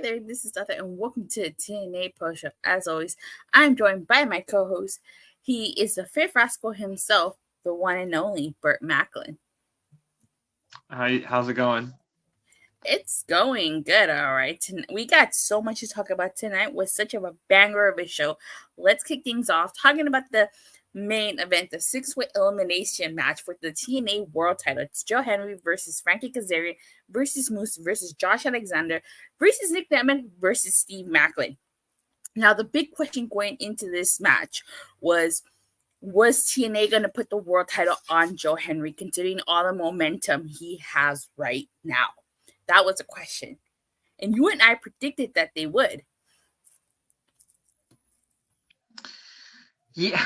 there? This is Tasha, and welcome to the TNA Pro Show. As always, I'm joined by my co-host. He is the fifth Rascal himself, the one and only Burt Maclin. Hi, how's it going? It's going good, all right. We got so much to talk about tonight with such a banger of a show. Let's kick things off talking about the main event, the six-way elimination match for the TNA World Title. It's Joe Hendry versus Frankie Kazarian versus Moose versus Josh Alexander versus Nic Nemeth versus Steve Maclin. Now, the big question going into this match was TNA going to put the world title on Joe Hendry, considering all the momentum he has right now? That was a question. And you and I predicted that they would. Yeah.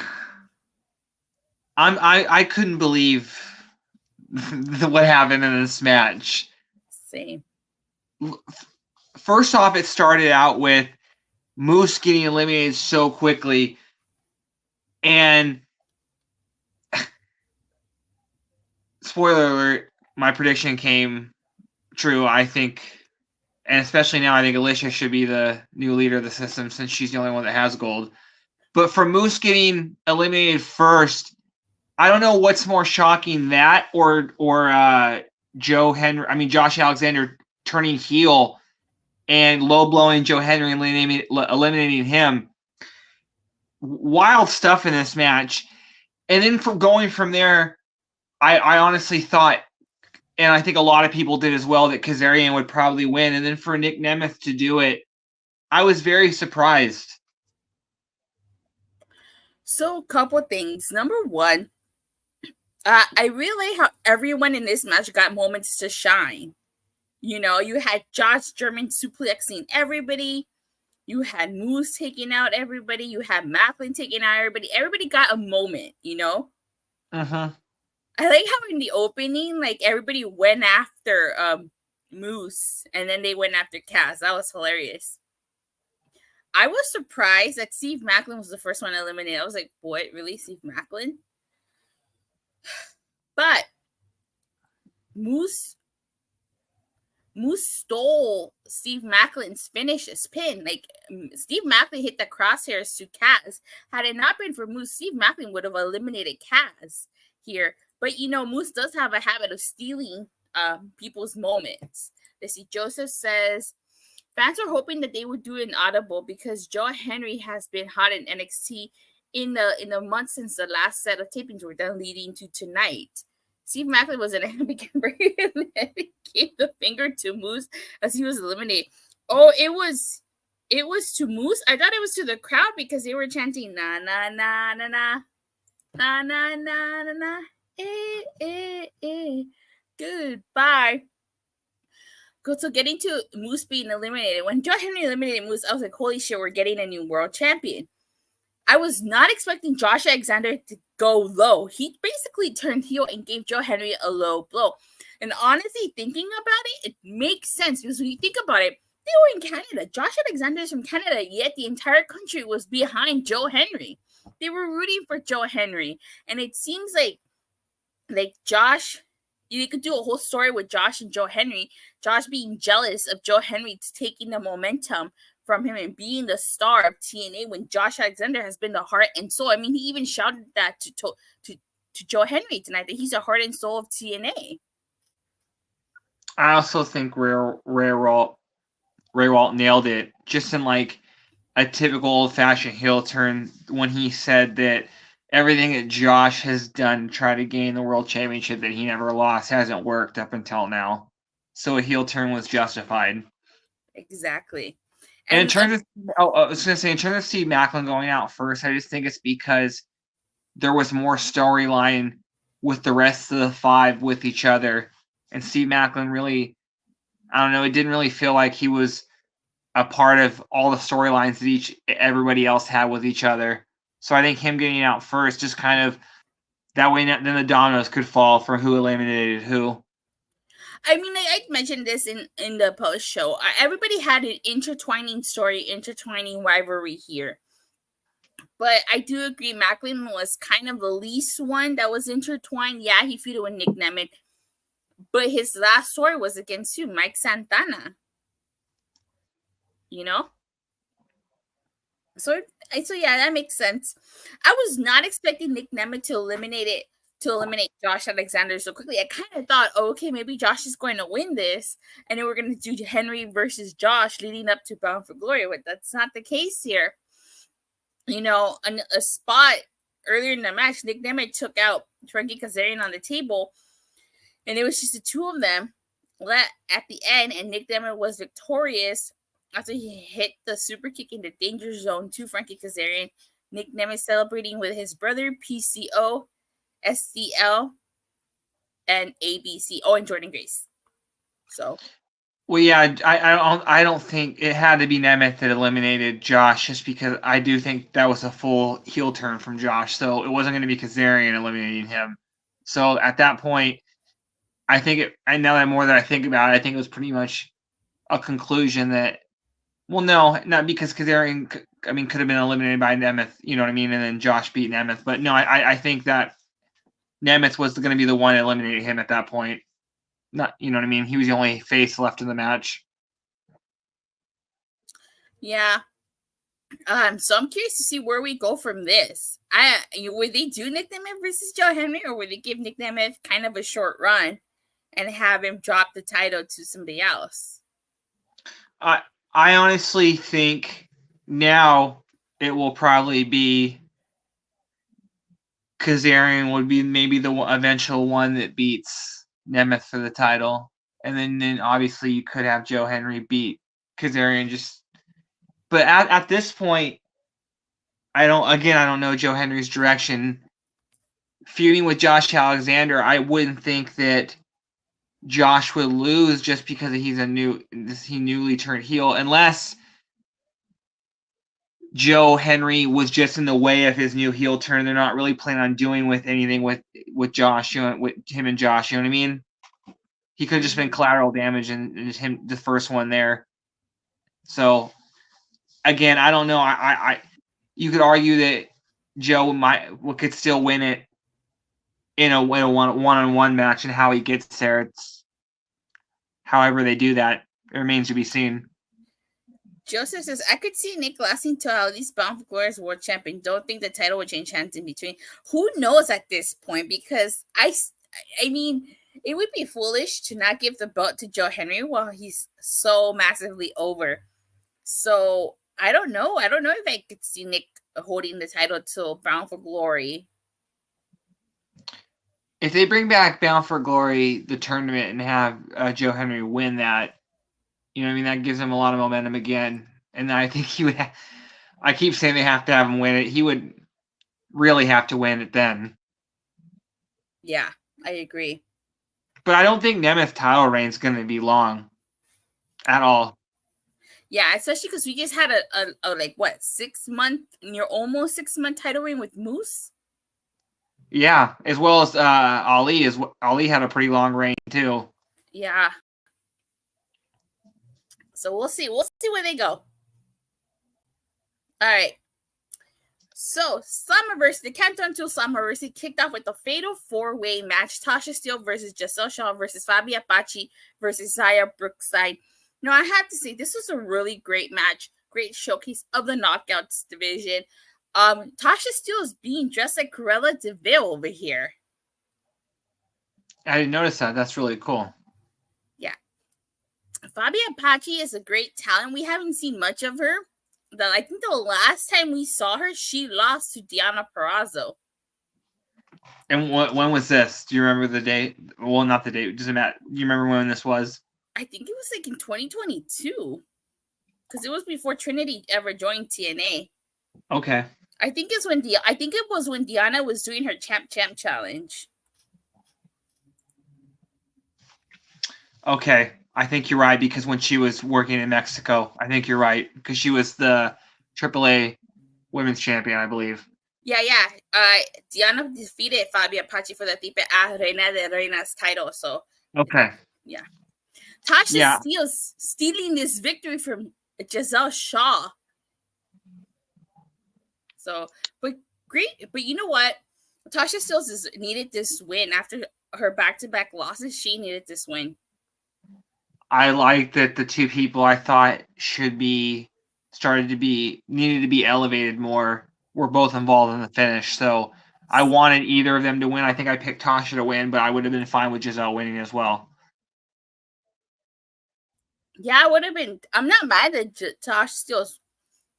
I couldn't believe what happened in this match. Same. First off, it started out with Moose getting eliminated so quickly. And spoiler alert, my prediction came true, I think. And especially now, I think Alisha should be the new leader of the system since she's the only one that has gold. But for Moose getting eliminated first, I don't know what's more shocking, that or Josh Alexander turning heel and low blowing Joe Hendry and eliminating him. Wild stuff in this match. And then from there, I honestly thought, and I think a lot of people did as well, that Kazarian would probably win. And then for Nic Nemeth to do it, I was very surprised. So, a couple of things. Number one, I really how everyone in this match got moments to shine. You know, you had Josh German suplexing everybody. You had Moose taking out everybody. You had Maclin taking out everybody. Everybody got a moment, you know? Uh-huh. I like how in the opening, like, everybody went after Moose, and then they went after Kaz. That was hilarious. I was surprised that Steve Maclin was the first one eliminated. I was like, what? Really? Steve Maclin? But Moose stole Steve Maclin's finish, his pin. Like, Steve Maclin hit the crosshairs to Kaz. Had it not been for Moose, Steve Maclin would have eliminated Kaz here. But, you know, Moose does have a habit of stealing people's moments. Let's see, Joseph says, fans are hoping that they would do an audible because Joe Hendry has been hot in NXT in the months since the last set of tapings were done leading to tonight. Steve Maclin was an American break and he gave the finger to Moose as he was eliminated. Oh, it was to Moose? I thought it was to the crowd because they were chanting na na na na na na na na na na goodbye. So getting to Moose being eliminated. When Joe Hendry eliminated Moose, I was like, holy shit, we're getting a new world champion. I was not expecting Josh Alexander to go low. He basically turned heel and gave Joe Hendry a low blow. And honestly, thinking about it makes sense because when you think about it, they were in Canada. Josh Alexander is from Canada, yet the entire country was behind Joe Hendry. They were rooting for Joe Hendry. And it seems like Josh, you could do a whole story with Josh and Joe Hendry. Josh being jealous of Joe Hendry taking the momentum from him and being the star of TNA when Josh Alexander has been the heart and soul. I mean, he even shouted that to Joe Hendry tonight, that he's the heart and soul of TNA. I also think Ray Walt nailed it, just in like a typical old-fashioned heel turn when he said that everything that Josh has done to try to gain the world championship that he never lost hasn't worked up until now. So a heel turn was justified. Exactly. And in terms of Steve Maclin going out first, I just think it's because there was more storyline with the rest of the five with each other. And Steve Maclin really, I don't know, it didn't really feel like he was a part of all the storylines that everybody else had with each other. So I think him getting out first, just kind of, that way then the dominoes could fall for who eliminated who. I mean, I mentioned this in the post show. Everybody had an intertwining rivalry here. But I do agree, Maclin was kind of the least one that was intertwined. Yeah, he feuded with Nic Nemeth. But his last story was against Mike Santana. you know? So yeah, that makes sense. I was not expecting Nic Nemeth to eliminate Josh Alexander so quickly. I kind of thought, oh, okay, maybe Josh is going to win this, and then we're going to do Hendry versus Josh leading up to Bound for Glory. But that's not the case here. You know, a spot earlier in the match, Nic Nemeth took out Frankie Kazarian on the table, and it was just the two of them at the end, and Nic Nemeth was victorious after he hit the super kick in the danger zone to Frankie Kazarian. Nic Nemeth celebrating with his brother, PCO, SCL, and ABC. Oh, and Jordynne Grace. So. Well, yeah, I don't think it had to be Nemeth that eliminated Josh, just because I do think that was a full heel turn from Josh. So it wasn't going to be Kazarian eliminating him. So at that point, I think now that more that I think about it, I think it was pretty much a conclusion that, well, no, not because Kazarian, could have been eliminated by Nemeth, you know what I mean, and then Josh beat Nemeth. But no, I think that Nemeth was going to be the one eliminating him at that point. Not, you know what I mean? He was the only face left in the match. Yeah. So I'm curious to see where we go from this. Would they do Nic Nemeth versus Joe Hendry, or would they give Nic Nemeth kind of a short run and have him drop the title to somebody else? I honestly think now it will probably be Kazarian would be maybe the eventual one that beats Nemeth for the title, and then obviously you could have Joe Hendry beat Kazarian. But at this point, I don't know Joe Hendry's direction. Feuding with Josh Alexander, I wouldn't think that Josh would lose just because he newly turned heel, unless Joe Hendry was just in the way of his new heel turn. They're not really planning on doing anything with Josh, with him and Josh. You know what I mean? He could have just been collateral damage and just him, the first one there. So again, I don't know. You could argue that Joe could still win it in a one-on-one match, and how he gets there. It's however they do that, it remains to be seen. Joseph says, I could see Nick lasting till at least Bound for Glory as world champion. Don't think the title would change hands in between. Who knows at this point? Because I mean, it would be foolish to not give the belt to Joe Hendry while he's so massively over. So I don't know. I don't know if I could see Nick holding the title till Bound for Glory. If they bring back Bound for Glory, the tournament, and have Joe Hendry win that, you know what I mean? That gives him a lot of momentum again. And I think he would I keep saying they have to have him win it. He would really have to win it then. Yeah, I agree. But I don't think Nemeth's title reign is going to be long at all. Yeah, especially because we just had a 6 month, almost 6 month title reign with Moose. Yeah, as well as Ali. Ali had a pretty long reign too. Yeah. So we'll see. We'll see where they go. All right. So Slammiversary, the Countdown to Slammiversary kicked off with a fatal 4-way match: Tasha Steelz versus Gisele Shaw versus Faby Apache versus Zaya Brookside. Now, I have to say, this was a really great match, great showcase of the Knockouts division. Tasha Steelz being dressed like Cruella de Vil over here. I didn't notice that. That's really cool. Yeah. Faby Apache is a great talent. We haven't seen much of her. I think the last time we saw her, she lost to Deonna Purrazzo. And when was this? Do you remember the date? Well, not the date. It doesn't matter. Do you remember when this was? I think it was in 2022. Because it was before Trinity ever joined TNA. Okay. I think it was when Deonna was doing her Champ challenge. Okay. I think you're right, because when she was working in Mexico, I think you're right, because she was the AAA women's champion, I believe. Yeah. Deonna defeated Faby Apache for the Tipe A Reina de Reinas title. So okay. Yeah. Tasha Steelz stealing this victory from Gisele Shaw. So, but great. But you know what? Tasha Steelz needed this win after her back-to-back losses. She needed this win. I like that the two people I thought needed to be elevated more were both involved in the finish. So I wanted either of them to win. I think I picked Tasha to win, but I would have been fine with Gisele winning as well. Yeah, I would have been. I'm not mad that Tasha Steelz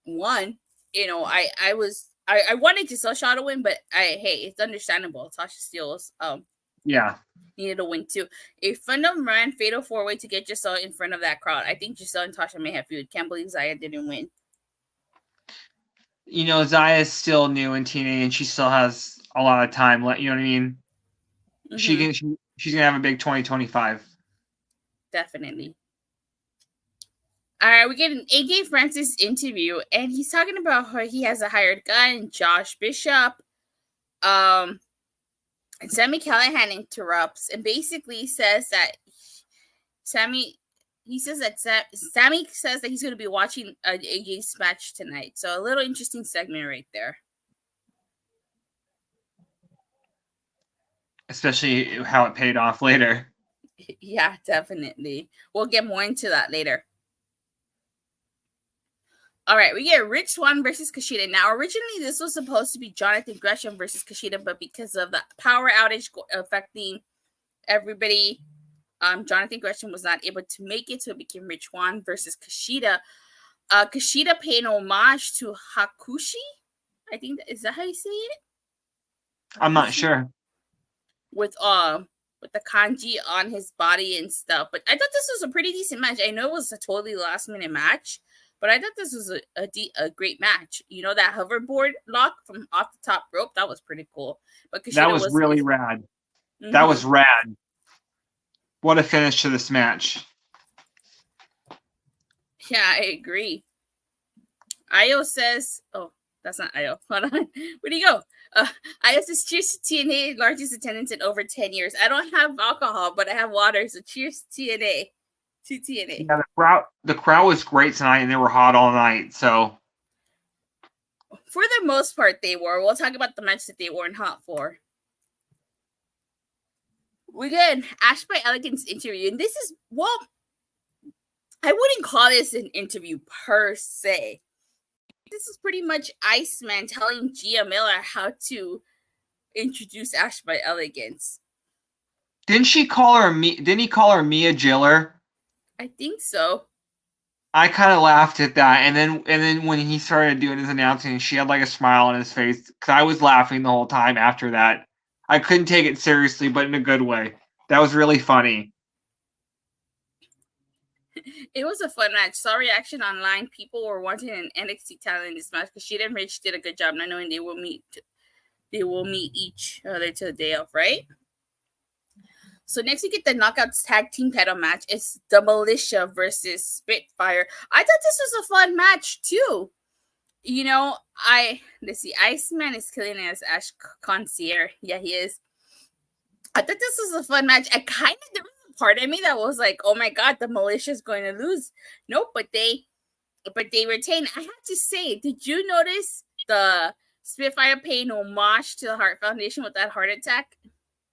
won. You know, I wanted Gisele to win, but hey, it's understandable. Tasha Steelz yeah, needed to win too. A friend of mine fatal 4-way to get Gisele in front of that crowd. I think Gisele and Tasha may have feud. Can't believe Zaya didn't win. You know, Zaya's still new in TNA and she still has a lot of time. You know what I mean? Mm-hmm. She's gonna have a big 2025. Definitely. All right, we get an AJ Francis interview, and he's talking about how he has a hired gun, Josh Bishop. And Sami Callihan interrupts and basically says that Sami says that he's going to be watching AJ's match tonight. So a little interesting segment right there. Especially how it paid off later. Yeah, definitely. We'll get more into that later. All right, we get Rich Swann versus Kushida. Now, originally, this was supposed to be Jonathan Gresham versus Kushida, but because of the power outage affecting everybody, Jonathan Gresham was not able to make it, so it became Rich Swann versus Kushida. Kushida paid homage to Hakushi. I think is that how you say it? Hakushi? I'm not sure. With the kanji on his body and stuff, but I thought this was a pretty decent match. I know it was a totally last minute match, but I thought this was a great match. You know, that hoverboard lock from off the top rope, that was pretty cool. But Kushida that was really rad. Mm-hmm. That was rad. What a finish to this match. Yeah, I agree. Io says, oh, that's not Io. Hold on. Where'd he go? Io says, cheers to TNA, largest attendance in over 10 years. I don't have alcohol, but I have water, so cheers to TNA. To TNA. Yeah, the crowd was great tonight, and they were hot all night, so. For the most part, they were. We'll talk about the match that they weren't hot for. We get Ash by Elegance interview, and this is, well, I wouldn't call this an interview per se. This is pretty much Iceman telling Gia Miller how to introduce Ash by Elegance. Didn't he call her Mia Jiller? I think so. I kind of laughed at that, and then when he started doing his announcing, she had like a smile on his face because I was laughing the whole time after that. I couldn't take it seriously, but in a good way. That was really funny. It was a fun match. Saw reaction online. People were wanting an NXT talent in this match because Kushida and Rich did a good job not knowing they will meet each other to the day of, right? So next we get the Knockouts Tag Team title match. It's the Militia versus Spitfire. I thought this was a fun match too. You know, let's see, Iceman is killing it as Ash Concierge. Yeah, he is. I thought this was a fun match. There was a part of me that was like, oh my god, the Militia is going to lose. Nope, but they retain. I have to say, did you notice the Spitfire paying homage to the Heart Foundation with that heart attack?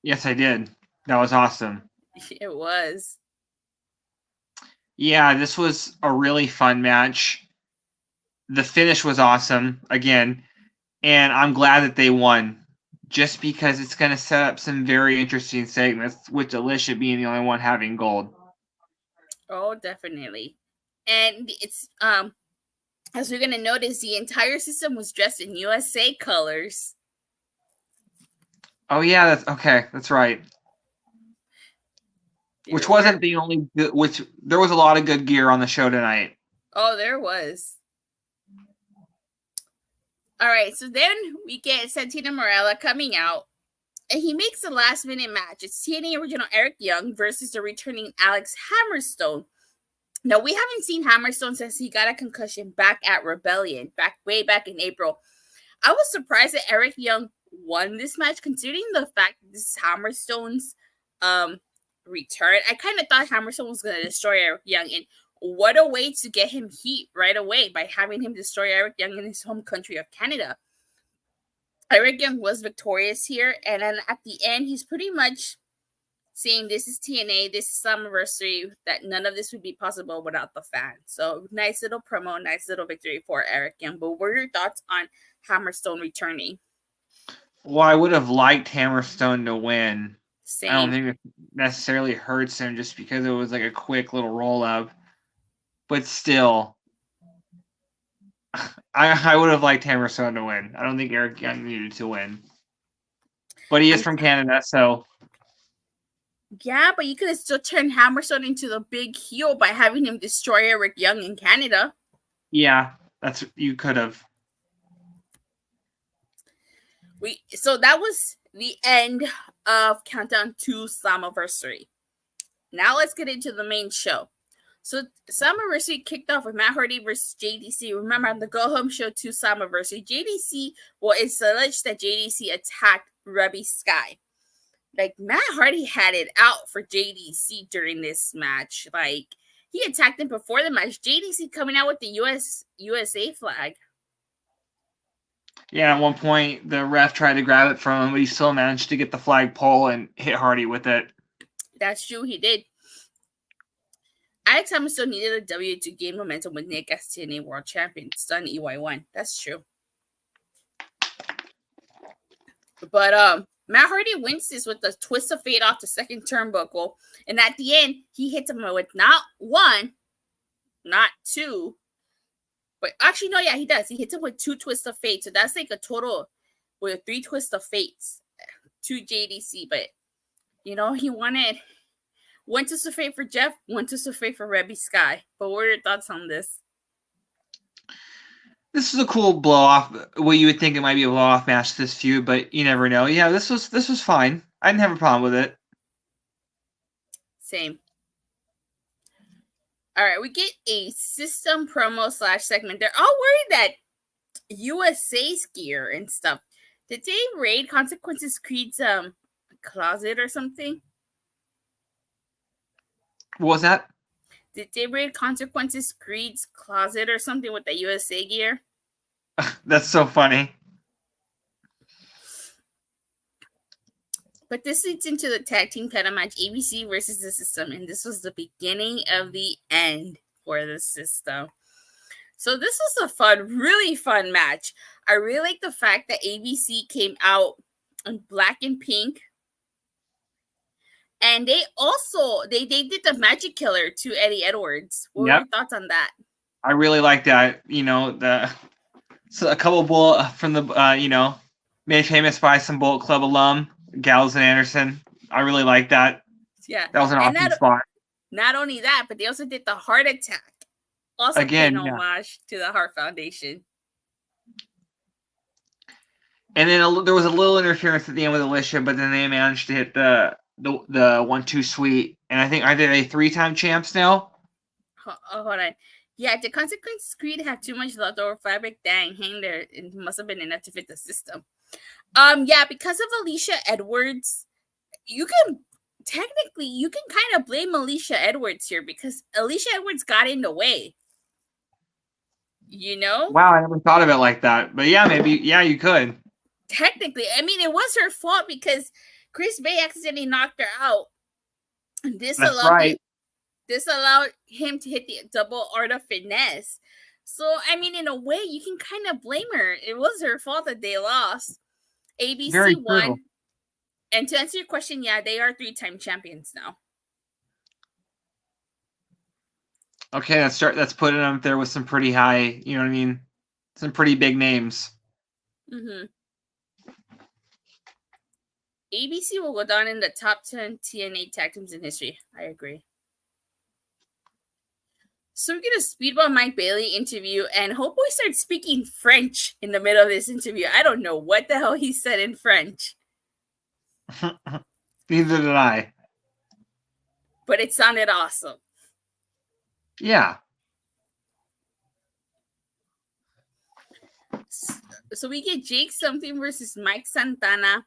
Yes, I did. That was awesome. It was. Yeah, this was a really fun match. The finish was awesome, again, and I'm glad that they won, just because it's going to set up some very interesting segments, with Alisha being the only one having gold. Oh, definitely. And it's, as we're going to notice, the entire system was dressed in USA colors. Oh, yeah, that's right. Which wasn't the only, there was a lot of good gear on the show tonight. Oh, there was. All right, so then we get Santino Marella coming out, and he makes the last minute match. It's TNA original Eric Young versus the returning Alex Hammerstone. Now, we haven't seen Hammerstone since he got a concussion back at Rebellion, way back in April. I was surprised that Eric Young won this match, considering the fact that this is Hammerstone's return. I kind of thought Hammerstone was going to destroy Eric Young, and what a way to get him heat right away by having him destroy Eric Young in his home country of Canada. Eric Young was victorious here, and then at the end, he's pretty much saying this is TNA, this is Slammiversary, that none of this would be possible without the fans. So nice little promo, nice little victory for Eric Young. But what are your thoughts on Hammerstone returning? Well, I would have liked Hammerstone to win. Same. I don't think it necessarily hurts him just because it was like a quick little roll up. But still, I would have liked Hammerstone to win. I don't think Eric Young needed to win. But he is from Canada, so. Yeah, but you could have still turned Hammerstone into the big heel by having him destroy Eric Young in Canada. Yeah, you could have. So that was the end of Countdown to Slammiversary. Now let's get into the main show. So Slammiversary kicked off with Matt Hardy versus JDC. Remember, on the Go Home Show to Slammiversary, JDC, well, it's alleged that JDC attacked Reby Sky. Like, Matt Hardy had it out for JDC during this match. Like, he attacked him before the match. JDC coming out with the USA flag. Yeah, at one point, the ref tried to grab it from him, but he still managed to get the flagpole and hit Hardy with it. That's true, he did. Alex Hammerstone needed a W to gain momentum with Nick as TNA World Champion. It's done EY1. That's true. But Matt Hardy wins this with a twist of fate off the second turnbuckle. And at the end, he hits him with not one, not two. But actually, no, yeah, he does. He hits him with 2 twists of fate. So that's like a total with 3 twists of fates to JDC. But, you know, he wanted 1 twist of fate for Jeff, 1 twist of fate for Reby Sky. But what are your thoughts on this? This is a cool blow-off. Well, you would think it might be a blow-off match, this feud, but you never know. Yeah, this was fine. I didn't have a problem with it. Same. All right, we get a system promo / segment. They're all worried that USA's gear and stuff. Did they raid Consequences Creed's closet or something? What was that? Did they raid Consequences Creed's closet or something with the USA gear? That's so funny. But this leads into the tag team title match, ABC versus the System. And this was the beginning of the end for the System. So this was a fun, really fun match. I really like the fact that ABC came out in black and pink. And they also, they did the Magic Killer to Eddie Edwards. What were your thoughts on that? I really like that. You know, so a couple Bullet from the, made famous by some Bullet Club alum, Gallows and Anderson. I really like that. Yeah. That was an awesome spot. Not only that, but they also did the Heart Attack. Also paying homage to the Heart Foundation. And then there was a little interference at the end with Alisha, but then they managed to hit the 1-2 sweet. And I think, are they 3-time champs now? Hold on. Yeah, the Consequences Creed have too much leftover fabric. Dang, hang there. It must have been enough to fit the System. Yeah, because of Alisha Edwards, you can kind of blame Alisha Edwards here because Alisha Edwards got in the way. You know? Wow, I never thought of it like that. But yeah, maybe, you could. Technically, I mean, it was her fault because Chris Bay accidentally knocked her out. This allowed him to hit the double art of finesse. So, I mean, in a way, you can kind of blame her. It was her fault that they lost. ABC won. And to answer your question, yeah, they are 3-time champions now. Okay, let's put it up there with some pretty high, you know what I mean? Some pretty big names. Mm-hmm. ABC will go down in the top 10 TNA tag teams in history. I agree. So we get a Speedball Mike Bailey interview, and Homeboy starts speaking French in the middle of this interview. I don't know what the hell he said in French. Neither did I. But it sounded awesome. Yeah. So we get Jake something versus Mike Santana.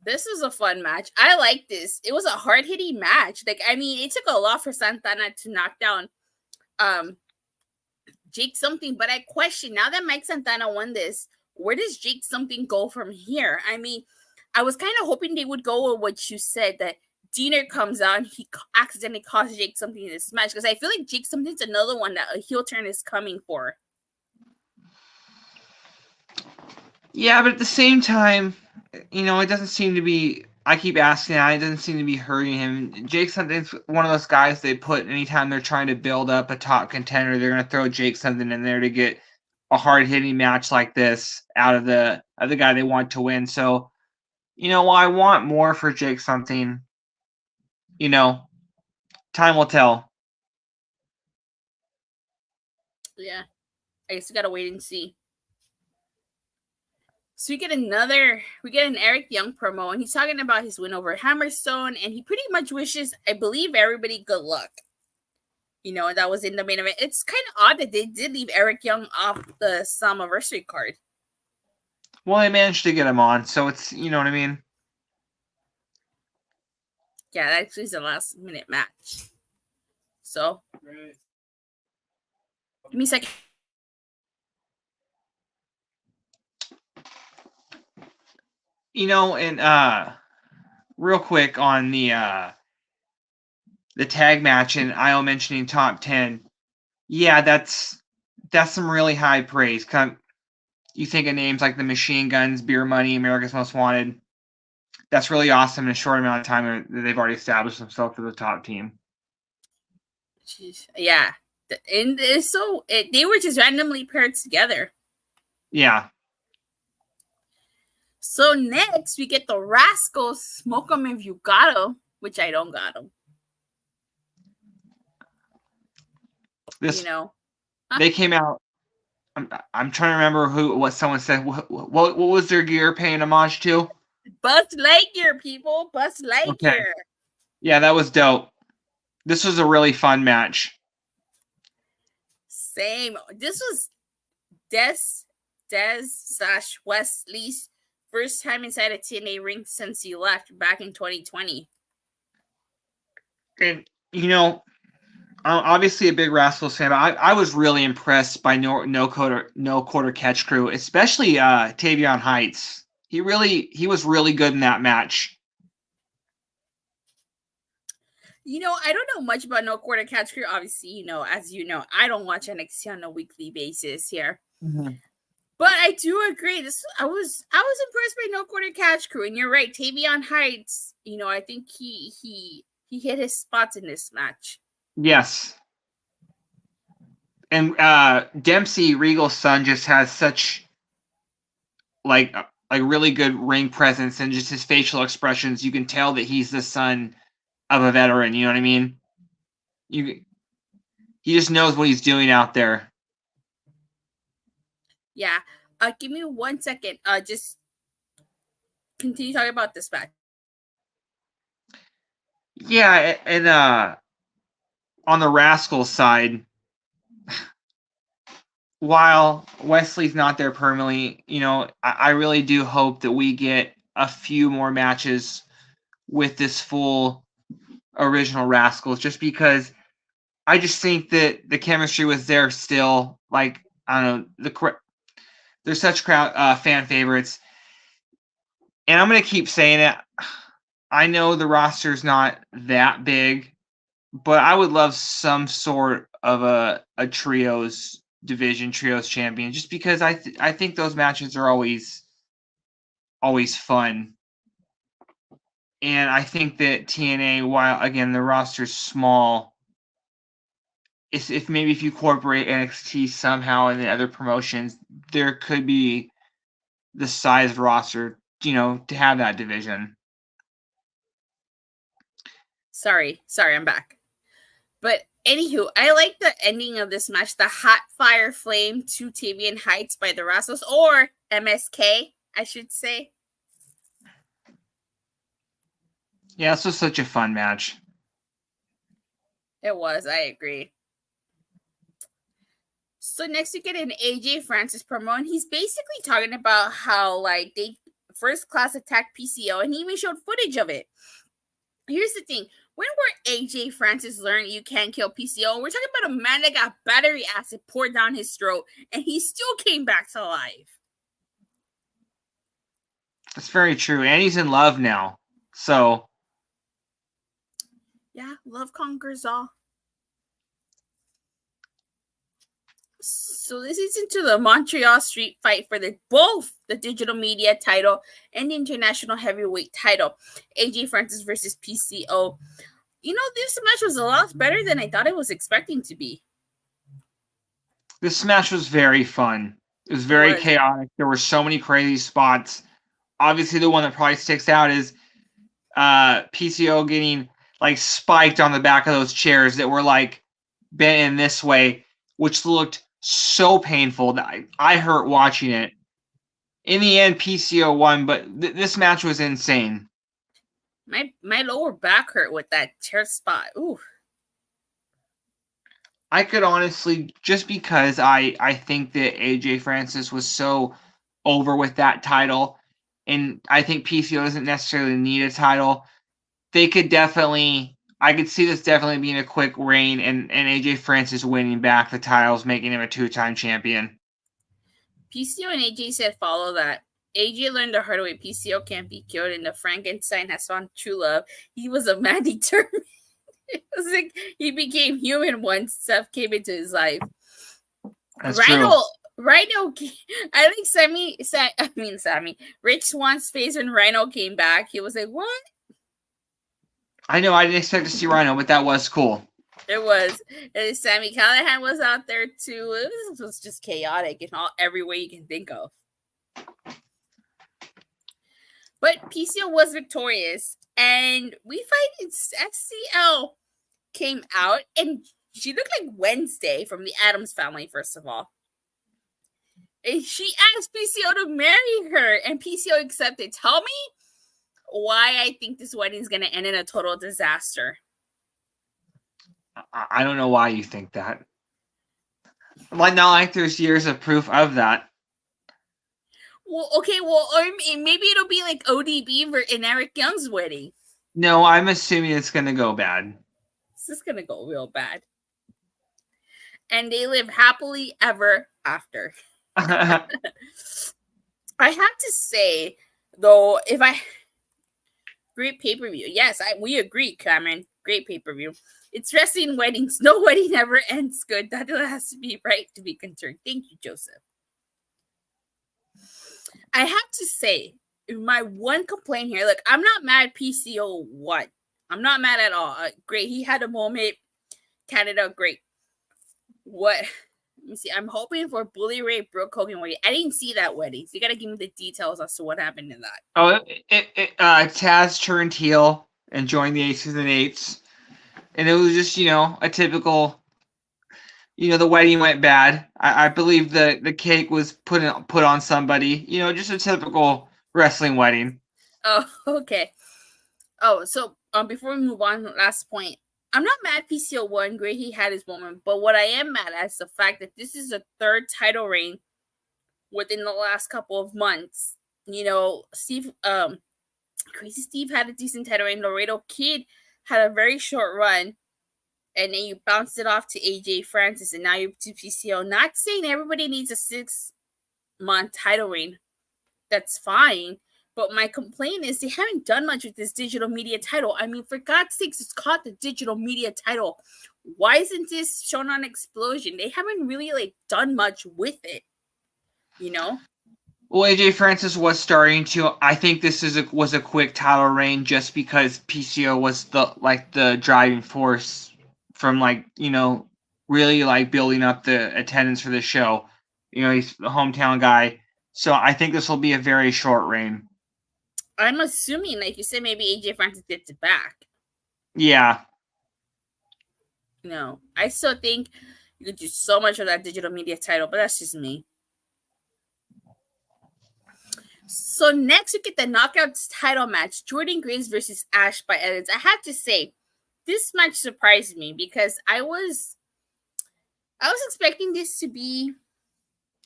This was a fun match. I like this. It was a hard-hitting match. Like, I mean, it took a lot for Santana to knock down Jake something, but I question, now that Mike Santana won this, where does Jake something go from here? I mean, I was kind of hoping they would go with what you said, that Diener comes out and he accidentally caused Jake something in this match, because I feel like Jake something's another one that a heel turn is coming for. Yeah, but at the same time, it doesn't seem to be. I keep asking that. It doesn't seem to be hurting him. Jake something's one of those guys they put anytime they're trying to build up a top contender. They're going to throw Jake something in there to get a hard hitting match like this out of the guy they want to win. So, while I want more for Jake something, time will tell. Yeah, I guess we gotta wait and see. So we get an Eric Young promo, and he's talking about his win over Hammerstone, and he pretty much wishes, I believe, everybody good luck. That was in the main event. It's kind of odd that they did leave Eric Young off the Slammiversary card. Well, they managed to get him on, so it's, you know what I mean? Yeah, that actually is a last-minute match. So, give me a second. And real quick on the tag match and Io mentioning top 10. Yeah, that's some really high praise. You think of names like the Machine Guns, Beer Money, America's Most Wanted. That's really awesome in a short amount of time that they've already established themselves as the top team. Jeez. Yeah. And they were just randomly paired together. Yeah. So next, we get the Rascals, Smoke 'em if you got 'em, which I don't got 'em. They came out. I'm trying to remember what someone said. What was their gear paying homage to? Buzz Lightyear, people. Buzz Lightyear. Okay. Yeah, that was dope. This was a really fun match. Same. This was Des/Wesley's first time inside a TNA ring since he left back in 2020. And, I'm obviously a big Rascals fan, but I was really impressed by no quarter catch crew, especially Tavion Heights. He was really good in that match. I don't know much about no quarter catch crew. Obviously, as you know, I don't watch NXT on a weekly basis here. Mm-hmm. But I do agree. I was impressed by no quarter catch crew, and you're right. Tavion Heights, I think he hit his spots in this match. Yes. And Dempsey, Regal's son, just has such like really good ring presence, and just his facial expressions. You can tell that he's the son of a veteran. You know what I mean? He just knows what he's doing out there. Yeah. Give me 1 second. Just continue talking about this match. Yeah, and on the Rascals side, while Wesley's not there permanently, I really do hope that we get a few more matches with this full original Rascals, just because I just think that the chemistry was there still. Like, I don't know, they're such fan favorites. And I'm going to keep saying it. I know the roster's not that big, but I would love some sort of a trios champion, just because I think those matches are always fun. And I think that TNA, while again the roster's small, if you incorporate NXT somehow and the other promotions, there could be the size of roster, to have that division. Sorry, I'm back. But anywho, I like the ending of this match, the Hot Fire Flame to Tavion Heights by the Rascals, or MSK, I should say. Yeah, this was such a fun match. It was, I agree. So next we get an AJ Francis promo, and he's basically talking about how they first class attacked PCO, and he even showed footage of it. Here's the thing. When will AJ Francis learn you can't kill PCO? We're talking about a man that got battery acid poured down his throat, and he still came back to life. That's very true. And he's in love now. So Yeah, love conquers all. So this is into the Montreal street fight for both the digital media title and the international heavyweight title. AJ Francis versus PCO. This match was a lot better than I thought it was expecting to be. This match was very fun. It was very chaotic. There were so many crazy spots. Obviously, the one that probably sticks out is PCO getting like spiked on the back of those chairs that were like bent in this way, which looked so painful that I hurt watching it. In the end, PCO won, but this match was insane. My lower back hurt with that chair spot. Ooh. I could honestly, just because I think that AJ Francis was so over with that title, and I think PCO doesn't necessarily need a title, I could see this definitely being a quick reign and AJ Francis winning back the titles, making him a 2-time champion. PCO and AJ said follow that. AJ learned the hard way. PCO can't be cured, and the Frankenstein has found true love. He was a man determined. It was like he became human once Seth came into his life. That's true. Rhino, I think Sammy. Rich Swann's face when Rhino came back, he was like, "What?" I know, I didn't expect to see Rhino, but that was cool. It was. And Sami Callihan was out there too. It was just chaotic in every way you can think of. But PCO was victorious, and we find SCL came out, and she looked like Wednesday from the Addams Family, first of all. And she asked PCO to marry her, and PCO accepted. Tell me why I think this wedding is going to end in a total disaster. I don't know why you think that. Not like there's years of proof of that. Well, okay, or maybe it'll be like ODB in Eric Young's wedding. No, I'm assuming it's going to go bad. It's just going to go real bad. And they live happily ever after. I have to say, though, great pay-per-view. Yes, we agree, Cameron. Great pay-per-view. It's wrestling weddings. No wedding ever ends good. That has to be right to be concerned. Thank you, Joseph. I have to say, my one complaint here, look, I'm not mad PCO won. I'm not mad at all. Great. He had a moment. Canada, great. What? Let me see. I'm hoping for Bully Ray Brooke Hogan wedding. I didn't see that wedding, so you got to give me the details as to what happened in that. Oh, Taz turned heel and joined the Aces and Eights. And it was just, a typical, the wedding went bad. I believe the cake was put on somebody. Just a typical wrestling wedding. Oh, okay. Oh, so before we move on, last point. I'm not mad PCO won. Great, he had his moment. But what I am mad at is the fact that this is a third title reign within the last couple of months. Crazy Steve had a decent title reign. Laredo Kid had a very short run, and then you bounced it off to AJ Francis, and now you're to PCO. Not saying everybody needs a 6-month title reign. That's fine. But my complaint is they haven't done much with this digital media title. I mean, for God's sakes, it's called the digital media title. Why isn't this shown on Explosion? They haven't really done much with it. Well, AJ Francis was starting to. I think this was a quick title reign just because PCO was the driving force from really building up the attendance for the show. He's the hometown guy, so I think this will be a very short reign. I'm assuming, like you said, maybe AJ Francis gets it back. Yeah. No, I still think you could do so much with that digital media title, but that's just me. So next we get the Knockouts title match, Jordynne Grace versus Ash by Elegance. I have to say, this match surprised me because I was expecting this to be,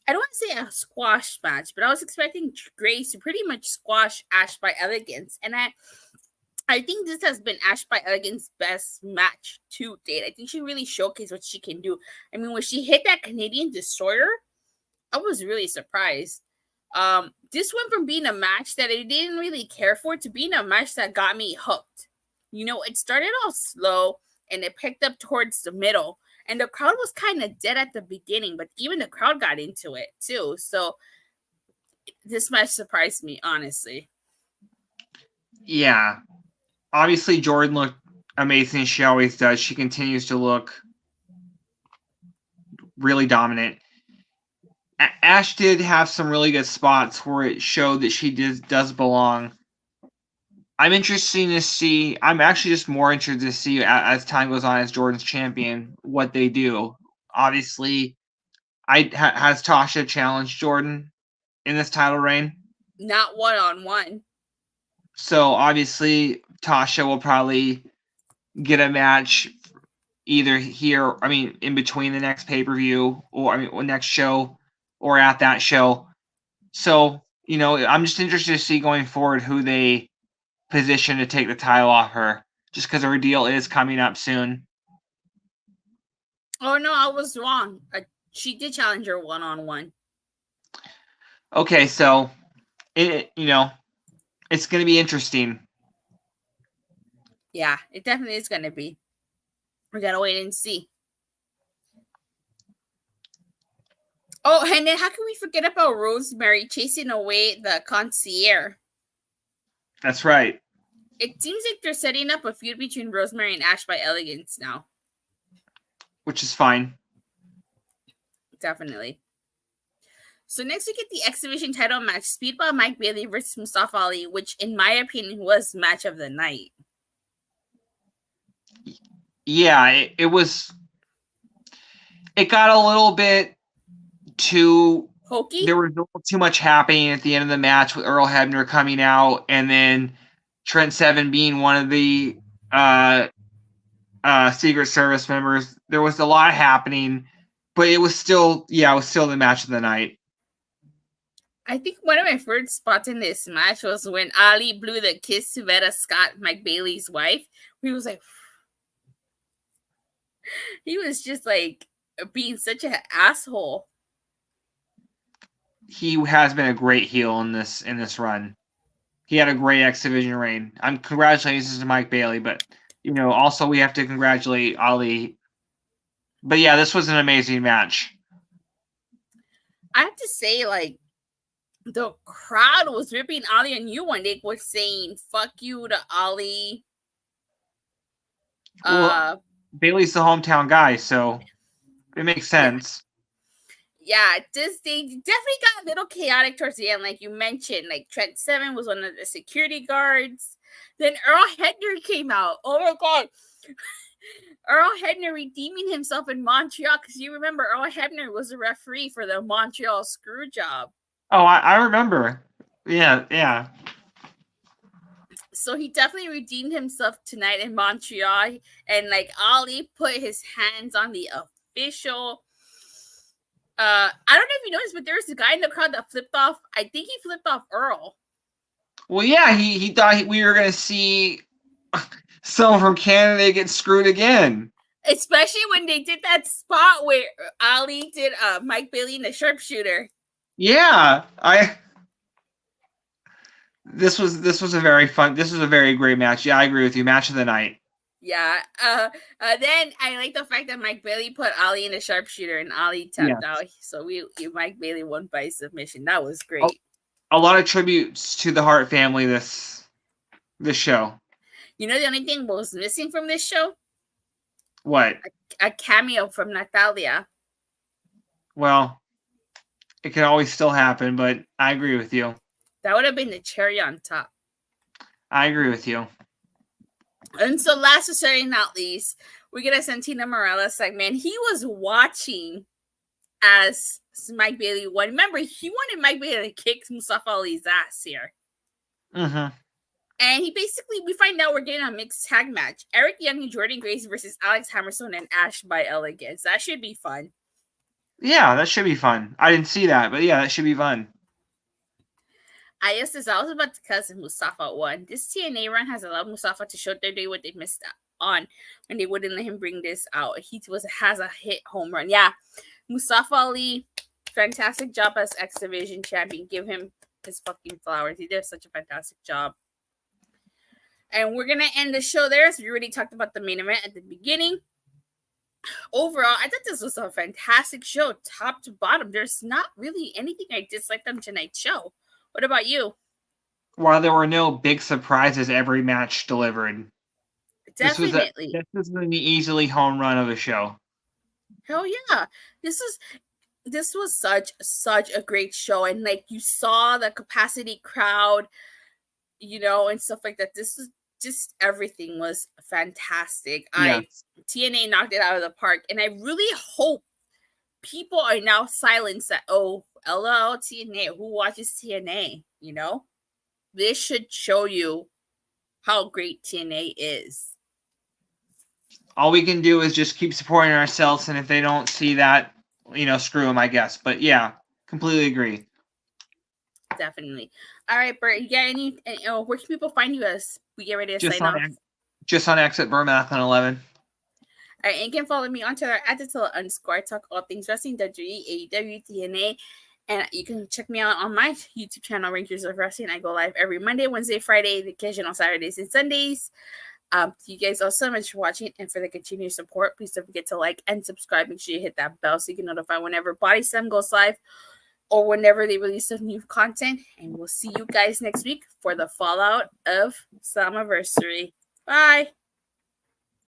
I don't want to say a squash match, but I was expecting Grace to pretty much squash Ash by Elegance. And I think this has been Ash by Elegance's best match to date. I think she really showcased what she can do. I mean, when she hit that Canadian Destroyer, I was really surprised. This went from being a match that I didn't really care for to being a match that got me hooked. It started off slow and it picked up towards the middle. And the crowd was kind of dead at the beginning, but even the crowd got into it too. So this match surprised me, honestly. Yeah. Obviously, Jordynne looked amazing. She always does. She continues to look really dominant. Ash did have some really good spots where it showed that she does belong. I'm interested to see. I'm actually just more interested to see as time goes on as Jordynne's champion what they do. Obviously, has Tasha challenged Jordynne in this title reign? Not one-on-one. So obviously, Tasha will probably get a match either here, in between the next pay-per-view or next show or at that show. So, I'm just interested to see going forward who they position to take the title off her, just because her deal is coming up soon. Oh, no, I was wrong. She did challenge her one-on-one. Okay, so, it's going to be interesting. Yeah, it definitely is going to be. We got to wait and see. Oh, and then how can we forget about Rosemary chasing away the concierge? That's right. It seems like they're setting up a feud between Rosemary and Ash by Elegance now. Which is fine. Definitely. So next we get the X Division title match, Speedball Mike Bailey versus Mustafa Ali, which in my opinion was match of the night. Yeah, it was. It got a little bit too hokey. There was a little too much happening at the end of the match with Earl Hebner coming out, and then Trent Seven being one of the Secret Service members. There was a lot happening, but it was still the match of the night. I think one of my favorite spots in this match was when Ali blew the kiss to Veda Scott, Mike Bailey's wife. He was like, he was just like being such an asshole. He has been a great heel in this run. He had a great X Division reign. I'm congratulations to Mike Bailey, but also we have to congratulate Ali. But yeah, this was an amazing match. I have to say, like, the crowd was ripping Ali a new one. They were saying "fuck you" to Ali. Well, Bailey's the hometown guy, so it makes sense. Yeah, they definitely got a little chaotic towards the end, like you mentioned. Like Trent Seven was one of the security guards. Then Earl Hebner came out. Oh my god. Earl Hebner redeeming himself in Montreal, because you remember Earl Hebner was a referee for the Montreal screw job. Oh, I remember. Yeah. So he definitely redeemed himself tonight in Montreal, and like Ali put his hands on the official. I don't know if you noticed, but there was a guy in the crowd that flipped off. I think he flipped off Earl. Well, yeah, he thought we were going to see someone from Canada get screwed again. Especially when they did that spot where Ali did Mike Bailey in the sharpshooter. Yeah, This was a very great match. Yeah, I agree with you. Match of the night. Yeah. Then I like the fact that Mike Bailey put Ali in the sharpshooter and Ali tapped out. So Mike Bailey won by submission. That was great. A lot of tributes to the Hart family this show. You know the only thing was missing from this show? What? A cameo from Natalia. Well, it can always still happen, but I agree with you. That would have been the cherry on top. I agree with you. And so last but certainly not least, we get a Santino Marella segment. He was watching as Mike Bailey won. Remember, he wanted Mike Bailey to kick Mustafa Ali's ass here. Mm-hmm. And we find out we're getting a mixed tag match. Eric Young and Jordynne Grace versus Alex Hammerstone and Ash by Elegance. That should be fun. Yeah, that should be fun. I didn't see that, but yeah, that should be fun. I was about to cuss if Mustafa won. This TNA run has allowed Mustafa to show their day what they missed out on when they wouldn't let him bring this out. He has a hit home run. Yeah, Mustafa Ali, fantastic job as X Division champion. Give him his fucking flowers. He did such a fantastic job. And we're going to end the show there. So we already talked about the main event at the beginning. Overall, I thought this was a fantastic show, top to bottom. There's not really anything I disliked on tonight's show. What about you? While there were no big surprises, every match delivered. Definitely. This was an easily home run of a show. Hell yeah. This was such a great show. And like you saw the capacity crowd, and stuff like that. This is just everything was fantastic. Yes. TNA knocked it out of the park. And I really hope people are now silenced that, oh, LOL TNA, who watches TNA? This should show you how great TNA is. All we can do is just keep supporting ourselves, and if they don't see that, screw them, I guess. But yeah, completely agree. Definitely. All right, Bert, you got any? Where can people find you as we get ready to sign off? Just on Exit Maclin 11. All right, and you can follow me on Twitter at @Attila_. I talk all things wrestling, WWE, AEW, TNA. And you can check me out on my YouTube channel, Rangers of Wrestling. I go live every Monday, Wednesday, Friday, the occasional Saturdays and Sundays. You guys all so much for watching and for the continued support. Please don't forget to like and subscribe. Make sure you hit that bell so you can notify whenever Body Slam goes live or whenever they release some new content. And we'll see you guys next week for the fallout of Slammiversary. Bye.